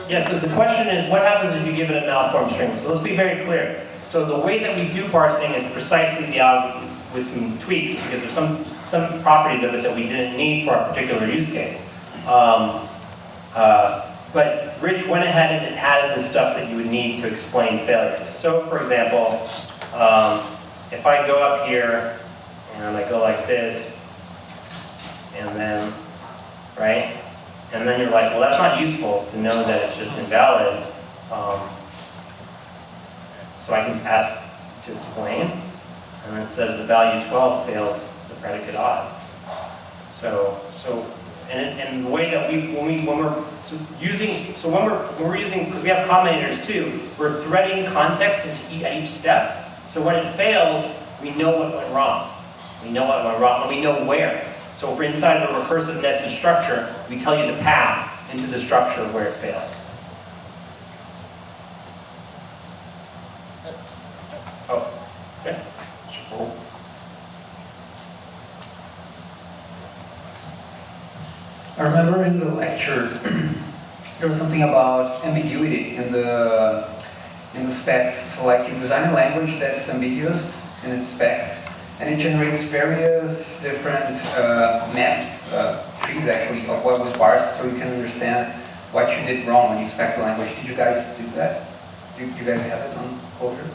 Yes, so the question is, what happens if you give it a malformed string? So let's be very clear. So the way that we do parsing is precisely the algorithm with some tweaks, because there's some properties of it that we didn't need for our particular use case. But Rich went ahead and added the stuff that you would need to explain failures. So for example, if I go up here and I go like this, and then, right? And then you're like, well, that's not useful to know that it's just invalid. So I can ask to explain, and then it says the value 12 fails the predicate odd. And the way that when we're using, because we have combinators too, we're threading context at each step. So when it fails, we know what went wrong. We know what went wrong, and we know where. So if we're inside of a recursive nested structure, we tell you the path into the structure where it failed. Oh, okay. I remember in the lecture there was something about ambiguity in the specs. So like you design a language that's ambiguous in its specs, and it generates various different maps, trees actually, of what was parsed, so you can understand what you did wrong when you spec the language. Did you guys do that? Do you guys have it on Clojure?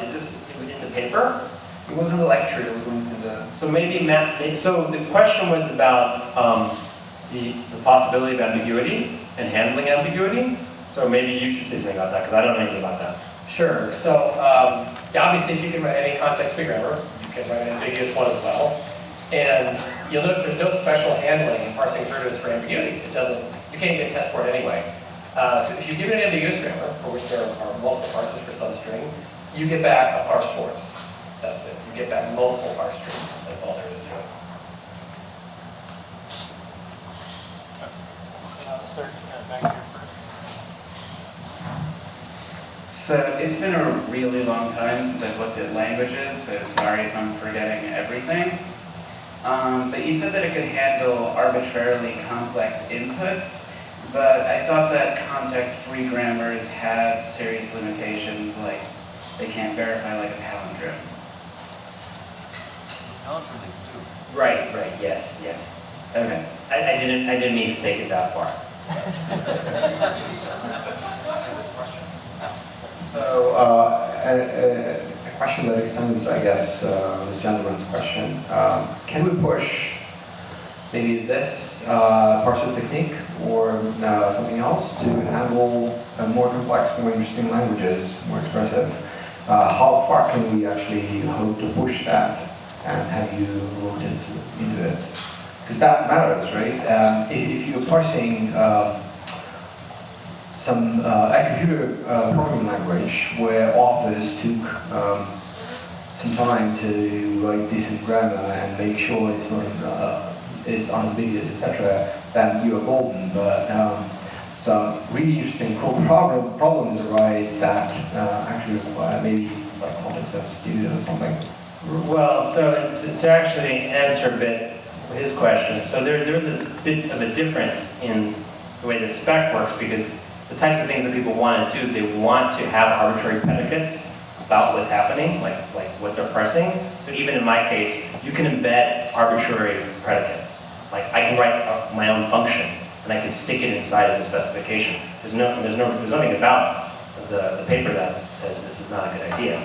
Is this in the paper? It was in the lecture. It was in the. So so the question was about the possibility of ambiguity and handling ambiguity. So maybe you should say something about that, because I don't know anything about that. Sure. So yeah, obviously, if you can write any context-free grammar, you can write an ambiguous one as well. And you'll notice there's no special handling in parsing through this for ambiguity. It doesn't. You can't even test for it anyway. So if you give it an ambiguous grammar, for which there are multiple parsers for some string, you get back a parse forest. That's it. You get back multiple parse strings. That's all there is to it. Sir, back here first. So it's been a really long time since I've looked at languages, so sorry if I'm forgetting everything. But you said that it could handle arbitrarily complex inputs, but I thought that context-free grammars had serious limitations, like they can't verify like a palindrome. Right, yes. Okay. I didn't mean to take it that far. So, a question that extends, I guess, the gentleman's question. Can we push maybe this parser technique or something else to handle more complex, more interesting languages, more expressive? How far can we actually hope to push that? And have you looked into it? Because that matters, right? If you're parsing a computer programming language where authors took some time to write decent grammar and make sure it's not it's unambiguous, etc., then you're golden. But some really interesting problems arise that actually require maybe like context studio or something. Well, so to actually answer a bit his question, so there's a bit of a difference in the way the spec works, because the types of things that people want to do, they want to have arbitrary predicates about what's happening, like what they're parsing. So even in my case, you can embed arbitrary predicates. Like I can write my own function and I can stick it inside of the specification. There's nothing about the paper that says this is not a good idea.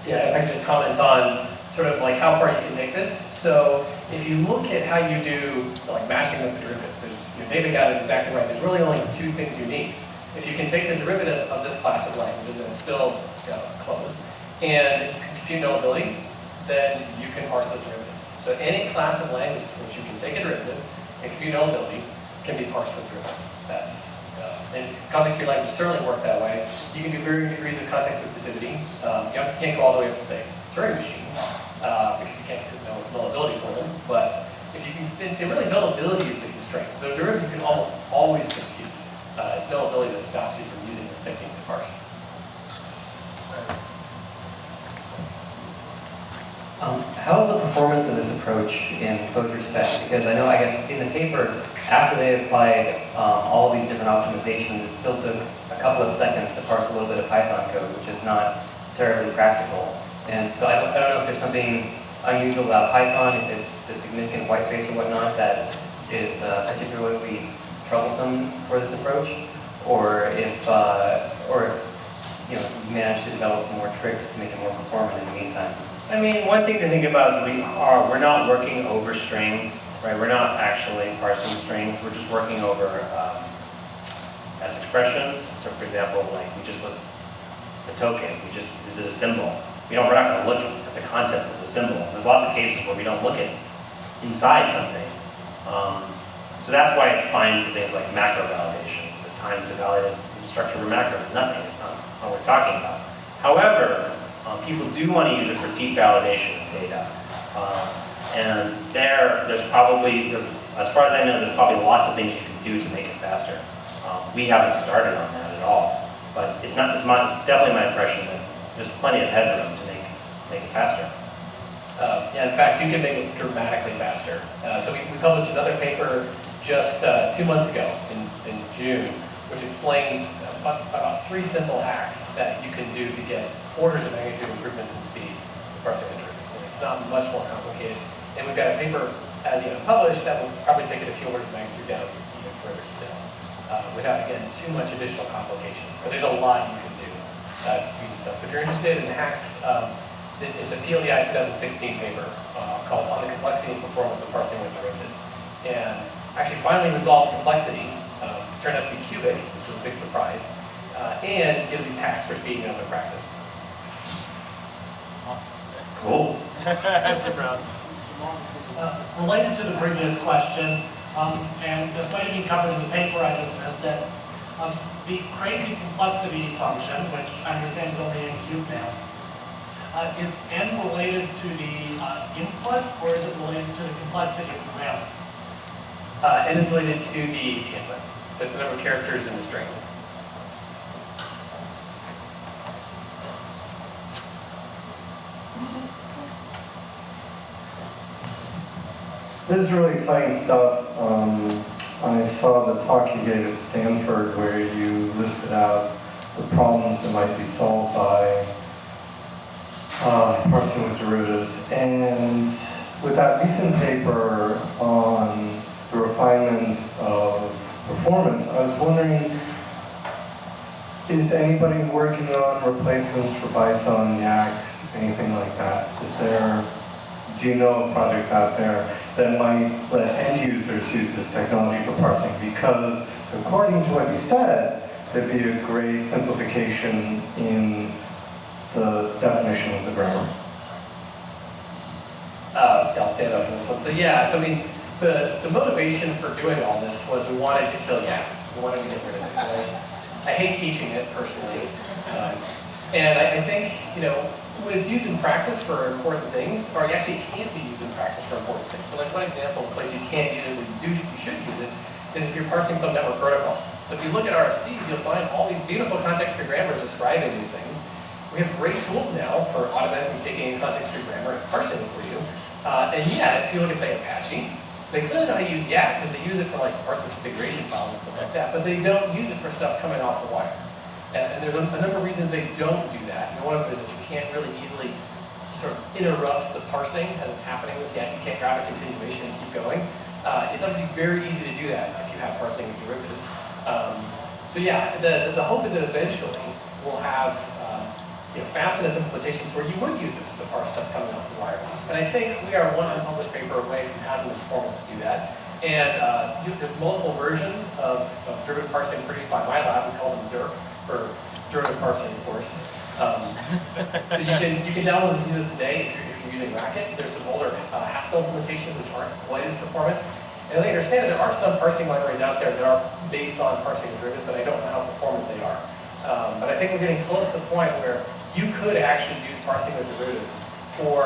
Yeah, if I could just comment on sort of like how far you can take this. So if you look at how you do like matching with the derivative, David got it exactly right. There's really only two things you need. If you can take the derivative of this class of languages and it's still closed, and compute nullability, then you can parse those derivatives. So any class of languages for which you can take a derivative and compute nullability can be parsed with derivatives. That's and context-free languages certainly work that way. You can do varying degrees of context sensitivity. You obviously can't go all the way up to say Turing machines because you can't get nullability for them. But if you can, really nullability is the constraint. The derivative you can almost always compute. It's nullability that stops you from using this technique to parse. How is the performance of this approach in clojure.spec? Because I know, I guess, in the paper, after they applied all of these different optimizations, it still took a couple of seconds to parse a little bit of Python code, which is not terribly practical. And so I don't know if there's something unusual about Python, if it's the significant white space or whatnot that is particularly troublesome for this approach, or if managed to develop some more tricks to make it more performant in the meantime. I mean, one thing to think about is we're not working over strings, right? We're not actually parsing strings. We're just working over S expressions. So for example, like we just look at the token, is it a symbol? We're not going to look at the contents of the symbol. There's lots of cases where we don't look at inside something. So that's why it's fine for things like macro validation. The time to validate the structure of a macro is nothing. It's not what we're talking about. However, people do want to use it for deep validation of data. And there's probably, as far as I know, there's probably lots of things you can do to make it faster. We haven't started on that at all. But it's definitely my impression that there's plenty of headroom to make it faster. Yeah, in fact, you can make it dramatically faster. So we published another paper just 2 months ago in June, which explains about 3 simple hacks that you can do to get orders of magnitude improvements in speed for parsing interface. And it's not much more complicated. And we've got a paper as yet published that will probably take it a few orders of magnitude down even further still, without, again, too much additional complication. So there's a lot you can do to speed this up. So if you're interested in hacks, it's a PLDI 2016 paper called On the Complexity and Performance of Parsing with Derivatives. And actually finally resolves complexity. It's turned out to be cubic, which was a big surprise, and gives these hacks for speeding up in practice. Cool. Mr. Brown. Related to the previous question, and this might have been covered in the paper, I just missed it. The crazy complexity function, which I understand is only in cube now, is n related to the input, or is it related to the complexity of the RAM? N is related to the input. So it's the number of characters in the string. This is really exciting stuff. I saw the talk you gave at Stanford where you listed out the problems that might be solved by parsing with derivatives. And with that recent paper on the refinement of performance, I was wondering, is anybody working on replacements for Bison, Yak, anything like that? Do you know of projects out there that might let end users use this technology for parsing? Because according to what you said, there'd be a great simplification in the definition of the grammar. I'll stand up for this one. So yeah, so I mean, the motivation for doing all this was we wanted to kill Yak. We wanted to get rid of it. I hate teaching it personally. And I think, when it's used in practice for important things, or it actually can't be used in practice for important things. So like one example of a place you can't use it, where you should use it, is if you're parsing some network protocol. So if you look at RFCs, you'll find all these beautiful context-free grammars describing these things. We have great tools now for automatically taking in context-free grammar and parsing it for you. And yeah, if you look at, say, Apache, they clearly know how to use Yak, because they use it for like parsing configuration files and stuff like that, but they don't use it for stuff coming off the wire. And there's a number of reasons they don't do that. And one of them is that you can't really easily sort of interrupt the parsing as it's happening with Yak. You can't grab a continuation and keep going. It's obviously very easy to do that if you have parsing with derivatives. So yeah, the hope is that eventually we'll have fast enough implementations where you would use this to parse stuff coming off the wire. And I think we are one unpublished paper away from having the performance to do that. And there's multiple versions of derivative parsing produced by my lab. We call them DERP for derivative parsing, of course. So you can download this and use this today if you're using Racket. There's some older Haskell implementations which aren't quite as performant. And as I understand it, there are some parsing libraries out there that are based on parsing derivatives, but I don't know how performant they are. But I think we're getting close to the point where you could actually use parsing with derivatives for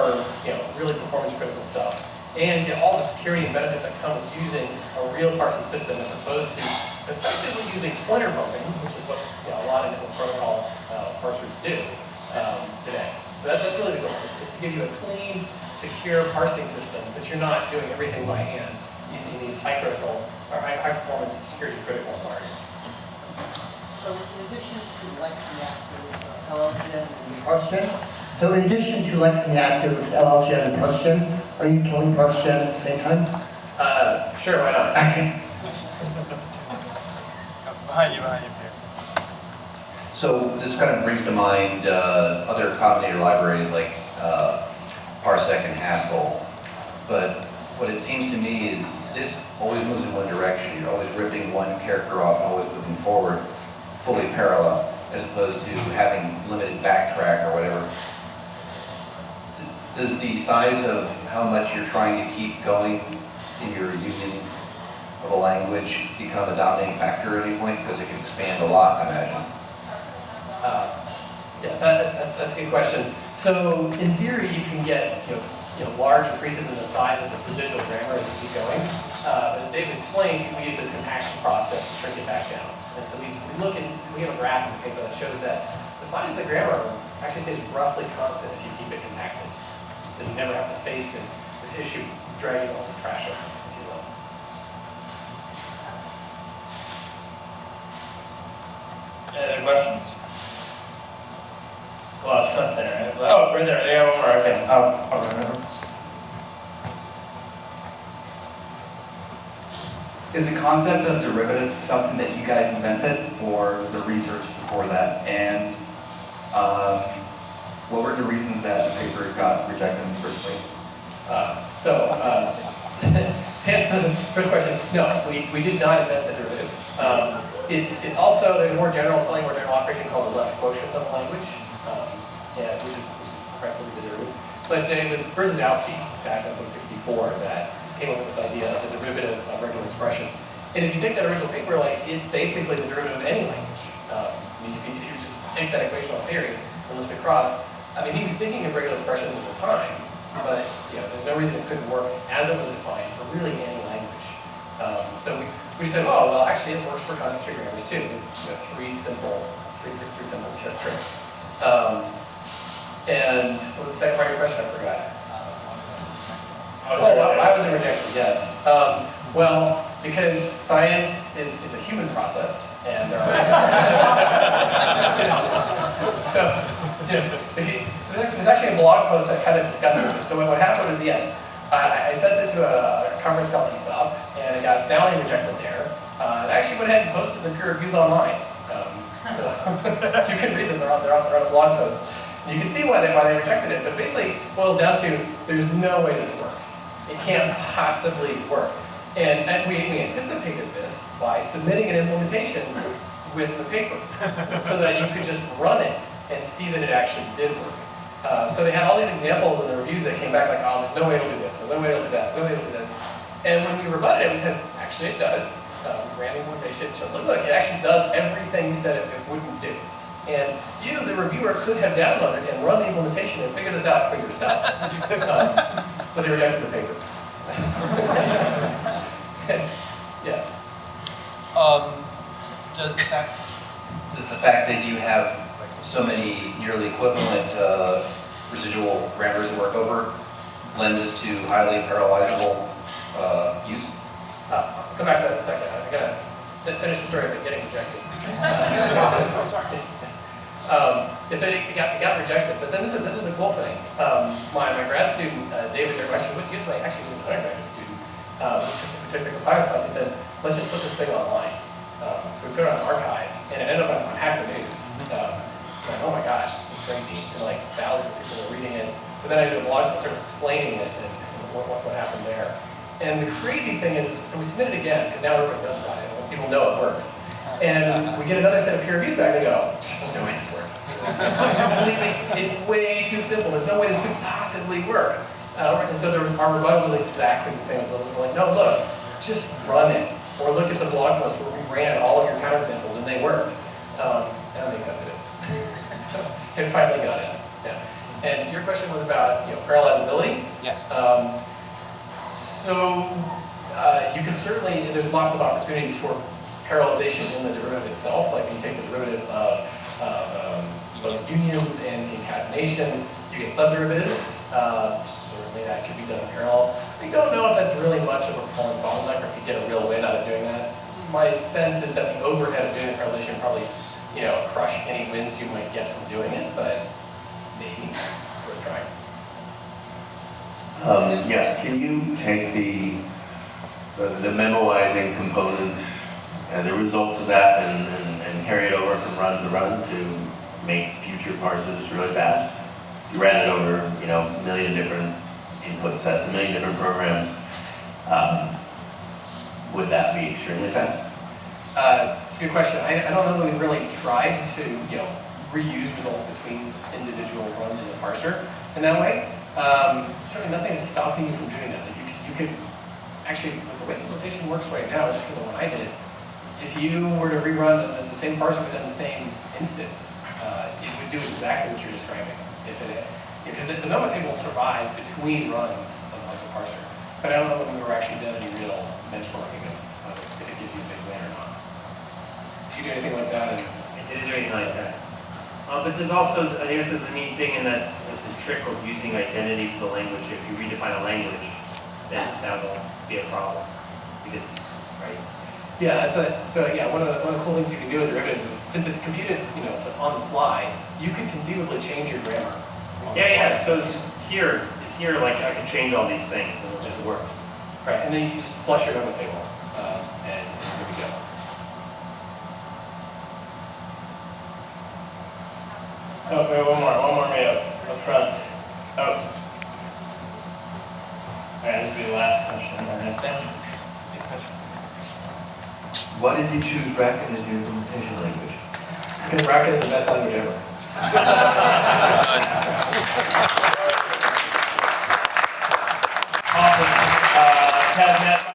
really performance critical stuff, and get all the security and benefits that come with using a real parsing system as opposed to effectively using pointer bumping, which is what a lot of network protocol parsers do today. So that's really the goal, is to give you a clean, secure parsing system so that you're not doing everything by hand in these high performance security critical environments. So in addition to LLGen and Parsing, LLGen and Parsing, are you killing Parsing at the same time? Sure, why not? Behind you, Pierre. So this kind of brings to mind other combinator libraries like Parsec and Haskell. But what it seems to me is this always moves in one direction. You're always ripping one character off and always moving forward, fully parallel, as opposed to having limited backtrack or whatever. Does the size of how much you're trying to keep going in your union of a language become a dominating factor at any point? Because it can expand a lot, I imagine. Yes, that's a good question. So in theory, you can get large increases in the size of this residual grammar as you keep going. But as David explained, we use this compaction process to shrink it back down. And so we have a graph in the paper that shows that the size of the grammar actually stays roughly constant if you keep it compacted. So you never have to face this issue dragging all this trash over, if you will. Any other questions? A lot of stuff there. Oh, right there. Yeah, one more. Okay. I'll remember. Is the concept of derivatives something that you guys invented, or the research before that? And what were the reasons that the paper got rejected in the first place? To answer the first question, no, we did not invent the derivative. It's also, there's a more general operation called the left quotient of the language, which is practically the derivative. But it was Brzozowski back in 1964 that came up with this idea of the derivative of regular expressions. And if you take that original paper, it's basically the derivative of any language. If you just take that equational theory and lift it across, he was thinking of regular expressions at the time, but there's no reason it couldn't work as it was defined for really any language. So we said, oh, well, actually it works for context free grammars too. It's three simple tricks. And what was the second part of your question? I forgot. Why was it rejected? Yes. Well, because science is a human process, and there are there's actually a blog post that kind of discusses this. So what happened was, yes, I sent it to a conference called ESOP, and it got soundly rejected there. And I actually went ahead and posted the peer reviews online, so you can read them. They're on a blog post. And you can see why they rejected it. But basically, it boils down to there's no way this works. It can't possibly work. And we anticipated this by submitting an implementation with the paper so that you could just run it and see that it actually did work. So they had all these examples in the reviews that came back like, oh, there's no way it'll do this, there's no way it'll do that, there's no way it'll do this. And when we rebutted it, we said, actually it does. Ran the implementation, showed, look, it actually does everything you said it wouldn't do. And you, the reviewer, could have downloaded and run the implementation and figure this out for yourself. So they rejected the paper. Yeah. Does the fact that you have so many nearly equivalent residual grammars to work over lend this to highly parallelizable use? I'll come back to that in a second. I'm going to finish the story of it getting rejected. So it got rejected, but then this is the cool thing. My grad student, David, actually was an undergraduate student who took the compilers class. He said, let's just put this thing online. So we put it on archive, and it ended up on Hacker News. Oh my gosh, this is crazy. And thousands of people were reading it. So then I did a blog post sort of explaining it and what happened there. And the crazy thing is, so we submit it again, because now everybody knows about it, and people know it works. And we get another set of peer reviews back, and they go, there's no way this works. This is it's way too simple. There's no way this could possibly work. And so our rebuttal was exactly the same as those. We're like, no, look, just run it. Or look at the blog post where we ran all of your counterexamples, and they worked. And they accepted it. So it finally got in. Yeah. And your question was about parallelizability. Yes. You can certainly, there's lots of opportunities for parallelization in the derivative itself. Like when you take the derivative of both unions and concatenation, you get subderivatives. Certainly that could be done in parallel. I don't know if that's really much of a performance bottleneck or if you get a real win out of doing that. My sense is that the overhead of doing the parallelization probably crush any wins you might get from doing it, but maybe it's worth trying. Yeah, can you take the memoizing component and the results of that and carry it over from run to run to make future parsers really fast. You ran it over, a million different input sets, a million different programs. Would that be extremely fast? It's a good question. I don't know that we've really tried to, reuse results between individual runs in the parser in that way. Certainly nothing is stopping you from doing that. You could actually, with the way implementation works right now, just for the one I did, if you were to rerun the same parser within the same instance, it would do exactly what you're describing. Because the Noma table survives between runs of the parser. But I don't know that we've ever actually done any real benchmarking of if it gives you a big win or not. Do you do anything like that? I didn't do anything like that. But there's also, I guess there's a neat thing in that the trick of using identity for the language. If you redefine a language, then that will be a problem. Because, right? Yeah, so yeah, one of the cool things you can do with derivatives is, since it's computed, so on the fly, you could conceivably change your grammar. Yeah. So here, like I can change all these things and it'll just work. Right, and then you just flush your Noma table, and here we go. Oh, wait, one more way up front. Oh. All right, this will be the last question. Why did you choose Bracket as your implementation language? Because Bracket is the best language ever. Awesome.